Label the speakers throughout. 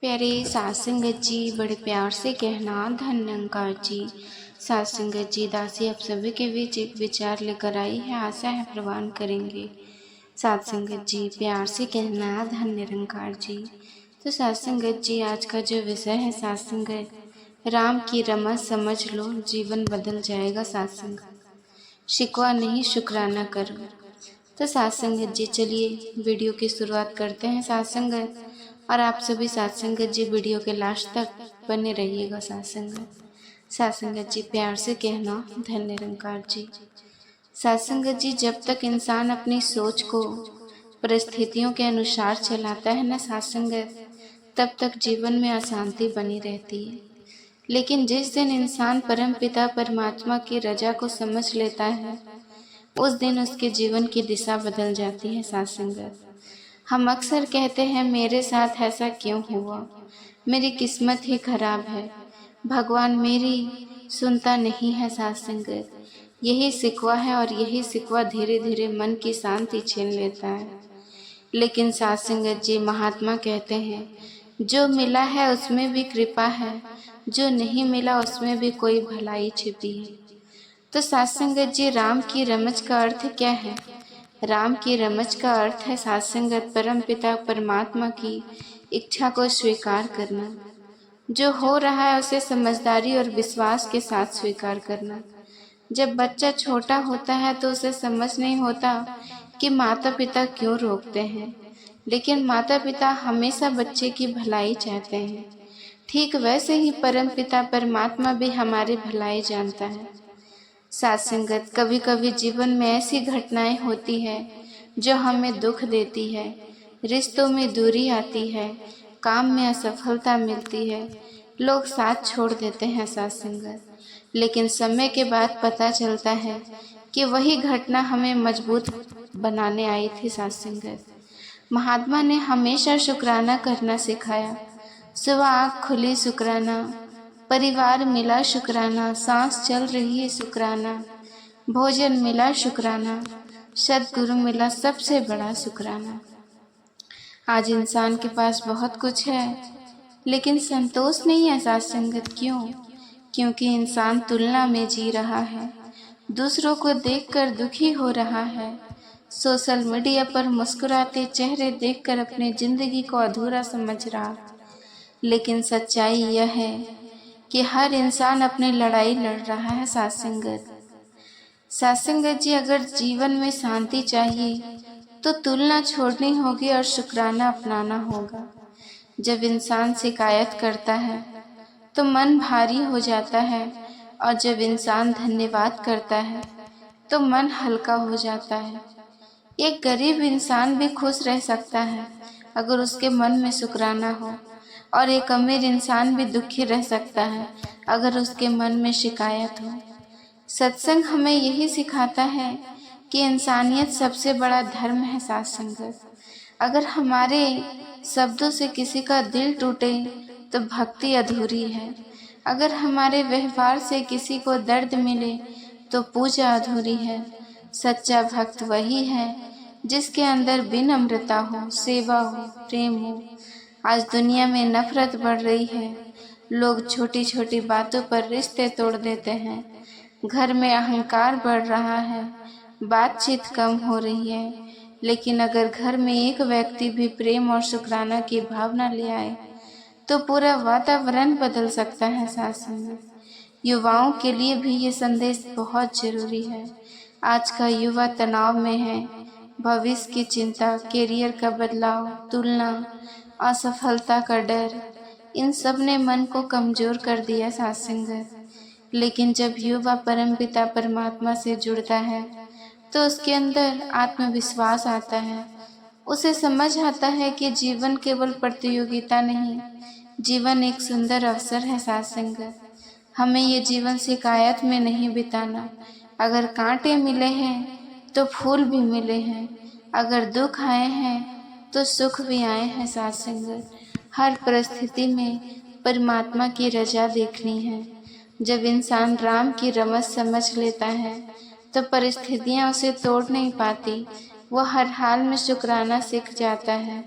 Speaker 1: प्यारे सात संगत जी, बड़े प्यार से कहना धन निरंकार जी। सात संगत जी, दासी आप सभी के बीच एक विचार लेकर आई है, आशा है प्रवान करेंगे। सात संगत जी, प्यार से कहना धन निरंकार जी। तो सात संगत जी, आज का जो विषय है सात संगत, राम की रमज समझ लो, जीवन बदल जाएगा। सात संगत, शिकवा नहीं शुक्राना करो। तो सात संगत जी, चलिए वीडियो की शुरुआत करते हैं सात संगत। और आप सभी सात संगत जी वीडियो के लास्ट तक बने रहिएगा। सात संगत जी, प्यार से कहना धन निरंकार जी। सात संगत जी, जब तक इंसान अपनी सोच को परिस्थितियों के अनुसार चलाता है ना सात संगत, तब तक जीवन में अशांति बनी रहती है। लेकिन जिस दिन इंसान परम पिता परमात्मा की रजा को समझ लेता है, उस दिन उसके जीवन की दिशा बदल जाती है। सात संगत, हम अक्सर कहते हैं मेरे साथ ऐसा क्यों हुआ, मेरी किस्मत ही खराब है, भगवान मेरी सुनता नहीं है। सात संगत, यही सिकवा है और यही सिकवा धीरे धीरे मन की शांति छीन लेता है। लेकिन सात संगत जी, महात्मा कहते हैं जो मिला है उसमें भी कृपा है, जो नहीं मिला उसमें भी कोई भलाई छिपी है। तो सात संगत जी, राम की रमज का अर्थ क्या है? राम की रमज का अर्थ है सात संगत, परम पिता परमात्मा की इच्छा को स्वीकार करना। जो हो रहा है उसे समझदारी और विश्वास के साथ स्वीकार करना। जब बच्चा छोटा होता है तो उसे समझ नहीं होता कि माता पिता क्यों रोकते हैं, लेकिन माता पिता हमेशा बच्चे की भलाई चाहते हैं। ठीक वैसे ही परम पिता परमात्मा भी हमारी भलाई जानता है। सात संगत, कभी कभी जीवन में ऐसी घटनाएं होती है जो हमें दुख देती है, रिश्तों में दूरी आती है, काम में असफलता मिलती है, लोग साथ छोड़ देते हैं। सात संगत, लेकिन समय के बाद पता चलता है कि वही घटना हमें मजबूत बनाने आई थी। सात संगत, महात्मा ने हमेशा शुक्राना करना सिखाया। सुबह आँख खुली शुक्राना, परिवार मिला शुक्राना, सांस चल रही है शुक्राना, भोजन मिला शुक्राना, सद्गुरु मिला सबसे बड़ा शुक्राना। आज इंसान के पास बहुत कुछ है लेकिन संतोष नहीं है। सात संगत, क्यों? क्योंकि इंसान तुलना में जी रहा है, दूसरों को देखकर दुखी हो रहा है, सोशल मीडिया पर मुस्कुराते चेहरे देखकर अपनी जिंदगी को अधूरा समझ रहा। लेकिन सच्चाई यह है कि हर इंसान अपनी लड़ाई लड़ रहा है। सात संगत जी, अगर जीवन में शांति चाहिए तो तुलना छोड़नी होगी और शुक्राना अपनाना होगा। जब इंसान शिकायत करता है तो मन भारी हो जाता है, और जब इंसान धन्यवाद करता है तो मन हल्का हो जाता है। एक गरीब इंसान भी खुश रह सकता है अगर उसके मन में शुक्राना हो, और एक अमीर इंसान भी दुखी रह सकता है अगर उसके मन में शिकायत हो। सत्संग हमें यही सिखाता है कि इंसानियत सबसे बड़ा धर्म है। सात संगत, अगर हमारे शब्दों से किसी का दिल टूटे तो भक्ति अधूरी है। अगर हमारे व्यवहार से किसी को दर्द मिले तो पूजा अधूरी है। सच्चा भक्त वही है जिसके अंदर विनम्रता हो, सेवा हो, प्रेम हो। आज दुनिया में नफरत बढ़ रही है, लोग छोटी छोटी बातों पर रिश्ते तोड़ देते हैं, घर में अहंकार बढ़ रहा है, बातचीत कम हो रही है। लेकिन अगर घर में एक व्यक्ति भी प्रेम और शुक्राना की भावना ले आए तो पूरा वातावरण बदल सकता है। साथ में युवाओं के लिए भी ये संदेश बहुत जरूरी है। आज का युवा तनाव में है, भविष्य की चिंता, कैरियर का बदलाव, तुलना, असफलता का डर, इन सब ने मन को कमजोर कर दिया। सात संगत, लेकिन जब युवा परम पिता परमात्मा से जुड़ता है तो उसके अंदर आत्मविश्वास आता है। उसे समझ आता है कि जीवन केवल प्रतियोगिता नहीं, जीवन एक सुंदर अवसर है। सात संगत, हमें ये जीवन शिकायत में नहीं बिताना। अगर कांटे मिले हैं तो फूल भी मिले हैं, अगर दुख आए हैं तो सुख भी आए हैं। सात संगत, हर परिस्थिति में परमात्मा की रजा देखनी है। जब इंसान राम की रमज समझ लेता है तो परिस्थितियां उसे तोड़ नहीं पाती, वो हर हाल में शुक्राना सीख जाता है।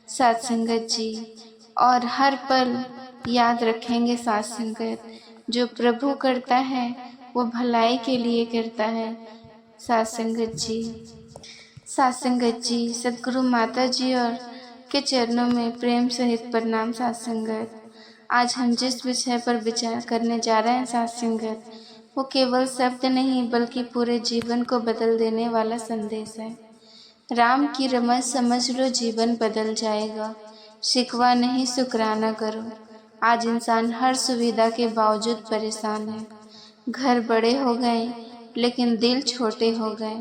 Speaker 1: सात संगत जी, और हर पल याद रखेंगे साथ संगत। जो प्रभु करता है वो भलाई के लिए करता है साथ संगत जी। साथ संगत जी, सदगुरु माता जी और के चरणों में प्रेम सहित प्रणाम साथ संगत। आज हम जिस विषय पर विचार करने जा रहे हैं साथ संगत, वो केवल शब्द नहीं बल्कि पूरे जीवन को बदल देने वाला संदेश है। राम की रमज समझ लो, जीवन बदल जाएगा। शिकवा नहीं शुक्राना करो। आज इंसान हर सुविधा के बावजूद परेशान है। घर बड़े हो गए लेकिन दिल छोटे हो गए।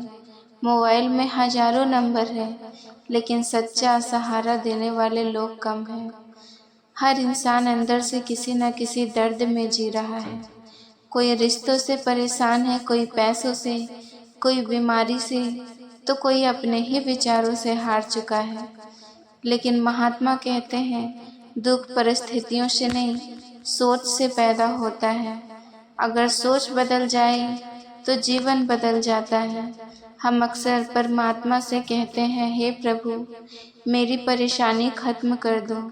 Speaker 1: मोबाइल में हजारों नंबर है लेकिन सच्चा सहारा देने वाले लोग कम हैं। हर इंसान अंदर से किसी न किसी दर्द में जी रहा है। कोई रिश्तों से परेशान है, कोई पैसों से, कोई बीमारी से, तो कोई अपने ही विचारों से हार चुका है। लेकिन महात्मा कहते हैं दुख परिस्थितियों से नहीं, सोच से पैदा होता है। अगर सोच बदल जाए तो जीवन बदल जाता है। हम अक्सर परमात्मा से कहते हैं हे प्रभु मेरी परेशानी खत्म कर दो,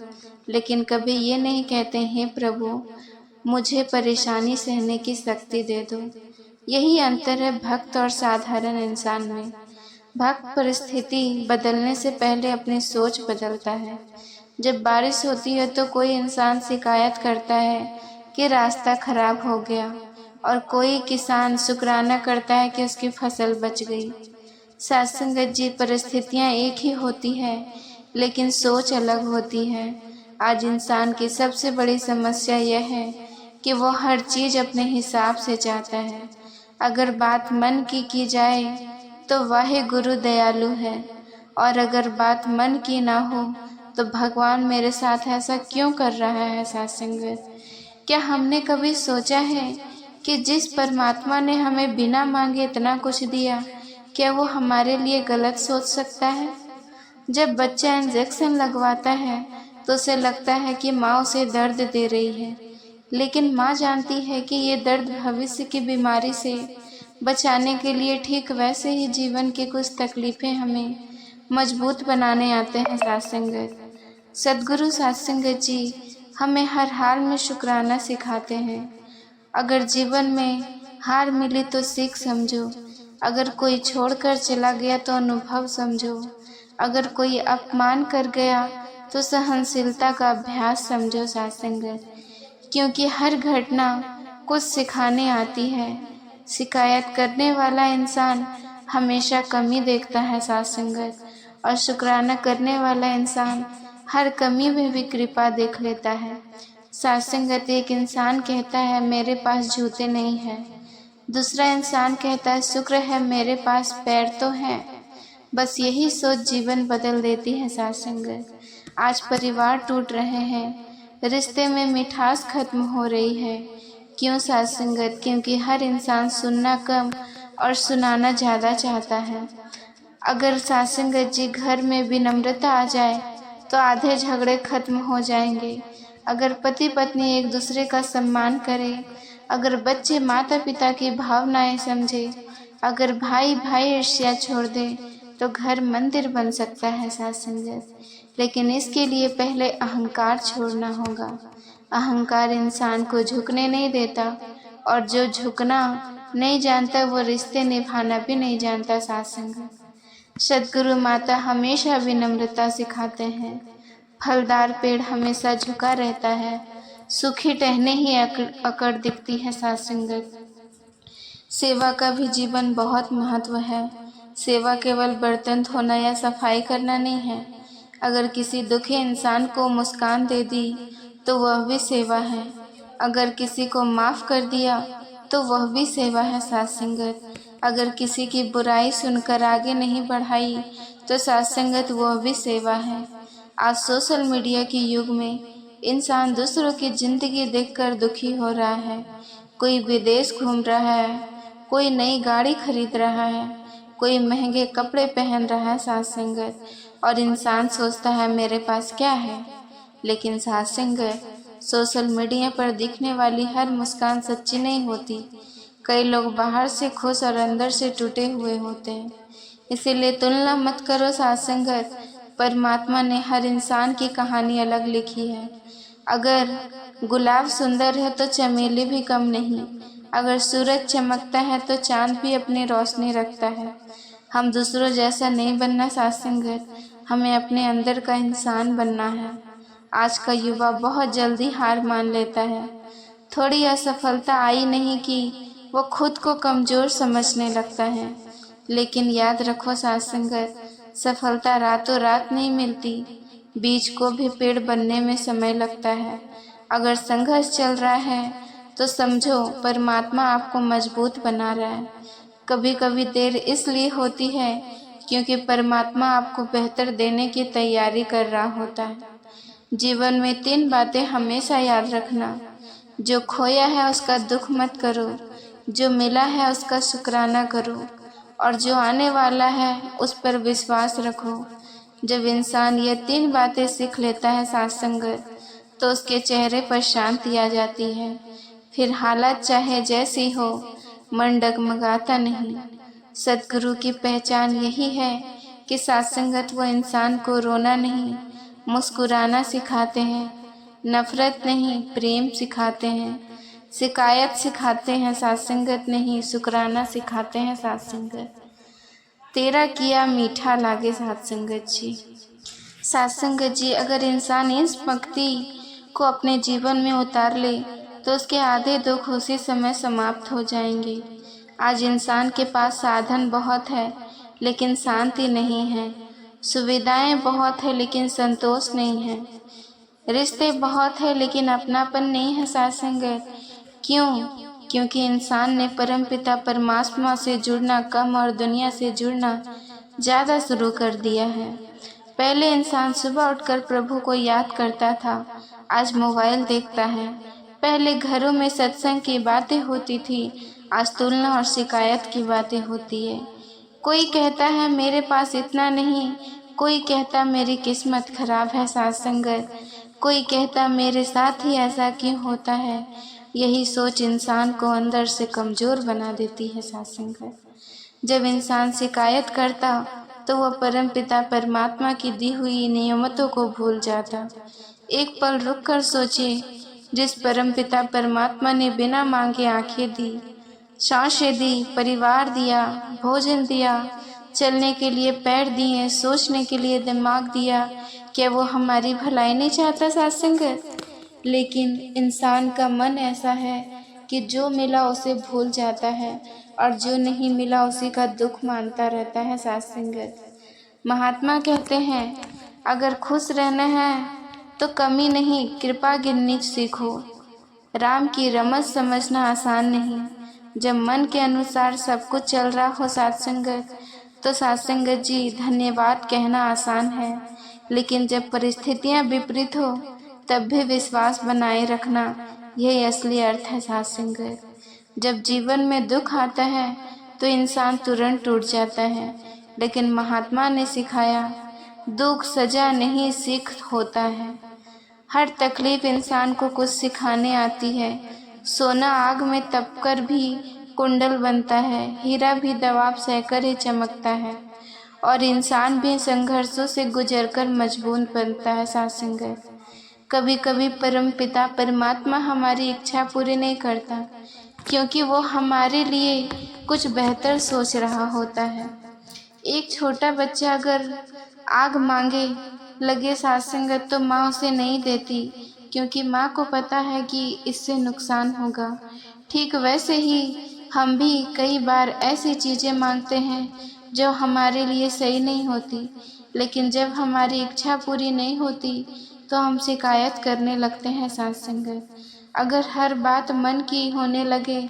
Speaker 1: लेकिन कभी ये नहीं कहते हे प्रभु मुझे परेशानी सहने की शक्ति दे दो। यही अंतर है भक्त और साधारण इंसान में। भक्त परिस्थिति बदलने से पहले अपनी सोच बदलता है। जब बारिश होती है तो कोई इंसान शिकायत करता है कि रास्ता खराब हो गया और कोई किसान शुक्राना करता है कि उसकी फसल बच गई। साथ संगत जी, परिस्थितियाँ एक ही होती है लेकिन सोच अलग होती है। आज इंसान की सबसे बड़ी समस्या यह है कि वो हर चीज़ अपने हिसाब से चाहता है। अगर बात मन की जाए तो वाहे गुरु दयालु है, और अगर बात मन की ना हो तो भगवान मेरे साथ ऐसा क्यों कर रहा है। साथ संगत, क्या हमने कभी सोचा है कि जिस परमात्मा ने हमें बिना मांगे इतना कुछ दिया, क्या वो हमारे लिए गलत सोच सकता है। जब बच्चा इंजेक्शन लगवाता है तो उसे लगता है कि माँ उसे दर्द दे रही है, लेकिन माँ जानती है कि ये दर्द भविष्य की बीमारी से बचाने के लिए। ठीक वैसे ही जीवन की कुछ तकलीफ़ें हमें मजबूत बनाने आते हैं साथ संगत। सदगुरु साथ संगत जी हमें हर हाल में शुक्राना सिखाते हैं। अगर जीवन में हार मिली तो सीख समझो, अगर कोई छोड़कर चला गया तो अनुभव समझो, अगर कोई अपमान कर गया तो सहनशीलता का अभ्यास समझो साथ संगत। क्योंकि हर घटना कुछ सिखाने आती है। शिकायत करने वाला इंसान हमेशा कमी देखता है साथ संगत, और शुक्राना करने वाला इंसान हर कमी में भी कृपा देख लेता है साथ संगत। एक इंसान कहता है मेरे पास जूते नहीं हैं, दूसरा इंसान कहता है शुक्र है मेरे पास पैर तो हैं। बस यही सोच जीवन बदल देती है साथ संगत। आज परिवार टूट रहे हैं, रिश्ते में मिठास खत्म हो रही है। क्यों साथ संगत? क्योंकि हर इंसान सुनना कम और सुनाना ज़्यादा चाहता है। अगर साथ संगत जी घर में विनम्रता आ जाए तो आधे झगड़े खत्म हो जाएंगे। अगर पति पत्नी एक दूसरे का सम्मान करें, अगर बच्चे माता पिता की भावनाएं समझे, अगर भाई भाई ईर्ष्या छोड़ दे तो घर मंदिर बन सकता है साथ संगत। लेकिन इसके लिए पहले अहंकार छोड़ना होगा। अहंकार इंसान को झुकने नहीं देता, और जो झुकना नहीं जानता वो रिश्ते निभाना भी नहीं जानता साथ संगत। सदगुरु माता हमेशा विनम्रता सिखाते हैं। फलदार पेड़ हमेशा झुका रहता है, सूखी टहनी ही अकड़ दिखती है साथ संगत। सेवा का भी जीवन बहुत महत्व है। सेवा केवल बर्तन धोना या सफाई करना नहीं है। अगर किसी दुखी इंसान को मुस्कान दे दी तो वह भी सेवा है। अगर किसी को माफ़ कर दिया तो वह भी सेवा है साथ संगत। अगर किसी की बुराई सुनकर आगे नहीं बढ़ाई तो साथ संगत वह भी सेवा है। आज सोशल मीडिया के युग में इंसान दूसरों की ज़िंदगी देखकर दुखी हो रहा है। कोई विदेश घूम रहा है, कोई नई गाड़ी खरीद रहा है, कोई महंगे कपड़े पहन रहा है साथ संगत, और इंसान सोचता है मेरे पास क्या है। लेकिन साथ संगत, सोशल मीडिया पर दिखने वाली हर मुस्कान सच्ची नहीं होती। कई लोग बाहर से खुश और अंदर से टूटे हुए होते हैं। इसीलिए तुलना मत करो साथ संगत। परमात्मा ने हर इंसान की कहानी अलग लिखी है। अगर गुलाब सुंदर है तो चमेली भी कम नहीं। अगर सूरज चमकता है तो चांद भी अपनी रोशनी रखता है। हम दूसरों जैसा नहीं बनना साथ संगत, हमें अपने अंदर का इंसान बनना है। आज का युवा बहुत जल्दी हार मान लेता है। थोड़ी असफलता आई नहीं कि वो खुद को कमज़ोर समझने लगता है। लेकिन याद रखो साथ संगत, सफलता रातों रात नहीं मिलती। बीज को भी पेड़ बनने में समय लगता है। अगर संघर्ष चल रहा है तो समझो परमात्मा आपको मजबूत बना रहा है। कभी कभी देर इसलिए होती है क्योंकि परमात्मा आपको बेहतर देने की तैयारी कर रहा होता है। जीवन में 3 बातें हमेशा याद रखना। जो खोया है उसका दुख मत करो, जो मिला है उसका शुक्राना करो, और जो आने वाला है उस पर विश्वास रखो। जब इंसान ये 3 बातें सीख लेता है साथ संगत, तो उसके चेहरे पर शांति आ जाती है। फिर हालत चाहे जैसी हो, मन डगमगाता नहीं। सद्गुरु की पहचान यही है कि साथ संगत वो इंसान को रोना नहीं, मुस्कुराना सिखाते हैं। नफरत नहीं, प्रेम सिखाते हैं। शिकायत सिखाते हैं साथ संगत नहीं, शुक्राना सिखाते हैं साथ संगत। तेरा किया मीठा लागे साथ संगत जी। साथ संगत जी, अगर इंसान इस पंक्ति को अपने जीवन में उतार ले तो उसके आधे दुख उसी समय समाप्त हो जाएंगे। आज इंसान के पास साधन बहुत है लेकिन शांति नहीं है। सुविधाएं बहुत है लेकिन संतोष नहीं है। रिश्ते बहुत है लेकिन अपनापन नहीं है साथ संगत। क्यों? क्योंकि इंसान ने परमपिता परमात्मा से जुड़ना कम और दुनिया से जुड़ना ज़्यादा शुरू कर दिया है। पहले इंसान सुबह उठकर प्रभु को याद करता था, आज मोबाइल देखता है। पहले घरों में सत्संग की बातें होती थी, आज तुलना और शिकायत की बातें होती है। कोई कहता है मेरे पास इतना नहीं, कोई कहता मेरी किस्मत खराब है साथ संगत, कोई कहता मेरे साथ ही ऐसा क्यों होता है। यही सोच इंसान को अंदर से कमज़ोर बना देती है साथ संगत। जब इंसान शिकायत करता तो वह परमपिता परमात्मा की दी हुई नियमतों को भूल जाता। एक पल रुककर सोचे, जिस परमपिता परमात्मा ने बिना मांगे आंखें दी, सांसें दी, परिवार दिया, भोजन दिया, चलने के लिए पैर दिए, सोचने के लिए दिमाग दिया, क्या वो हमारी भलाई नहीं चाहता साथ संगत? लेकिन इंसान का मन ऐसा है कि जो मिला उसे भूल जाता है और जो नहीं मिला उसी का दुख मानता रहता है साथ संगत। महात्मा कहते हैं, अगर खुश रहना है तो कमी नहीं कृपा गिननी सीखो। राम की रमज समझना आसान नहीं। जब मन के अनुसार सब कुछ चल रहा हो साथ संगत, तो साथ संगत जी धन्यवाद कहना आसान है, लेकिन जब परिस्थितियां विपरीत हो तब भी विश्वास बनाए रखना, यही असली अर्थ है साथ संगत। जब जीवन में दुख आता है तो इंसान तुरंत टूट जाता है, लेकिन महात्मा ने सिखाया दुख सजा नहीं सीख होता है। हर तकलीफ इंसान को कुछ सिखाने आती है। सोना आग में तपकर भी कुंडल बनता है, हीरा भी दबाव सहकर ही चमकता है, और इंसान भी संघर्षों से गुजरकर मजबूत बनता है साथ संगत। कभी कभी परम पिता परमात्मा हमारी इच्छा पूरी नहीं करता क्योंकि वो हमारे लिए कुछ बेहतर सोच रहा होता है। एक छोटा बच्चा अगर आग मांगे लगे साथ संगत तो माँ उसे नहीं देती, क्योंकि माँ को पता है कि इससे नुकसान होगा। ठीक वैसे ही हम भी कई बार ऐसी चीज़ें मांगते हैं जो हमारे लिए सही नहीं होती, लेकिन जब हमारी इच्छा पूरी नहीं होती तो हम शिकायत करने लगते हैं साथ संगत। अगर हर बात मन की होने लगे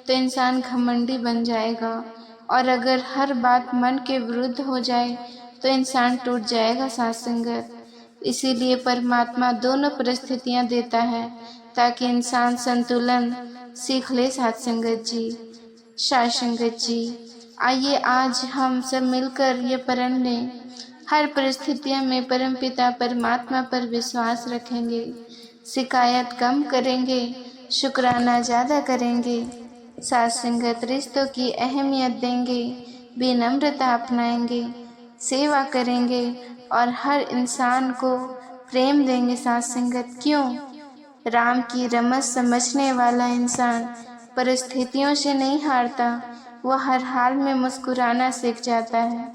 Speaker 1: तो इंसान घमंडी बन जाएगा, और अगर हर बात मन के विरुद्ध हो जाए तो इंसान टूट जाएगा साथ संगत। इसीलिए परमात्मा दोनों परिस्थितियां देता है ताकि इंसान संतुलन सीख ले साथ संगत जी। साथ संगत जी, आइए आज हम सब मिलकर ये प्रण लें, हर परिस्थितियों में परमपिता परमात्मा पर विश्वास रखेंगे, शिकायत कम करेंगे, शुक्राना ज़्यादा करेंगे, साथ संगत रिश्तों की अहमियत देंगे, विनम्रता अपनाएंगे, सेवा करेंगे और हर इंसान को प्रेम देंगे साथ संगत। क्यों? राम की रमज समझने वाला इंसान परिस्थितियों से नहीं हारता, वह हर हाल में मुस्कुराना सीख जाता है।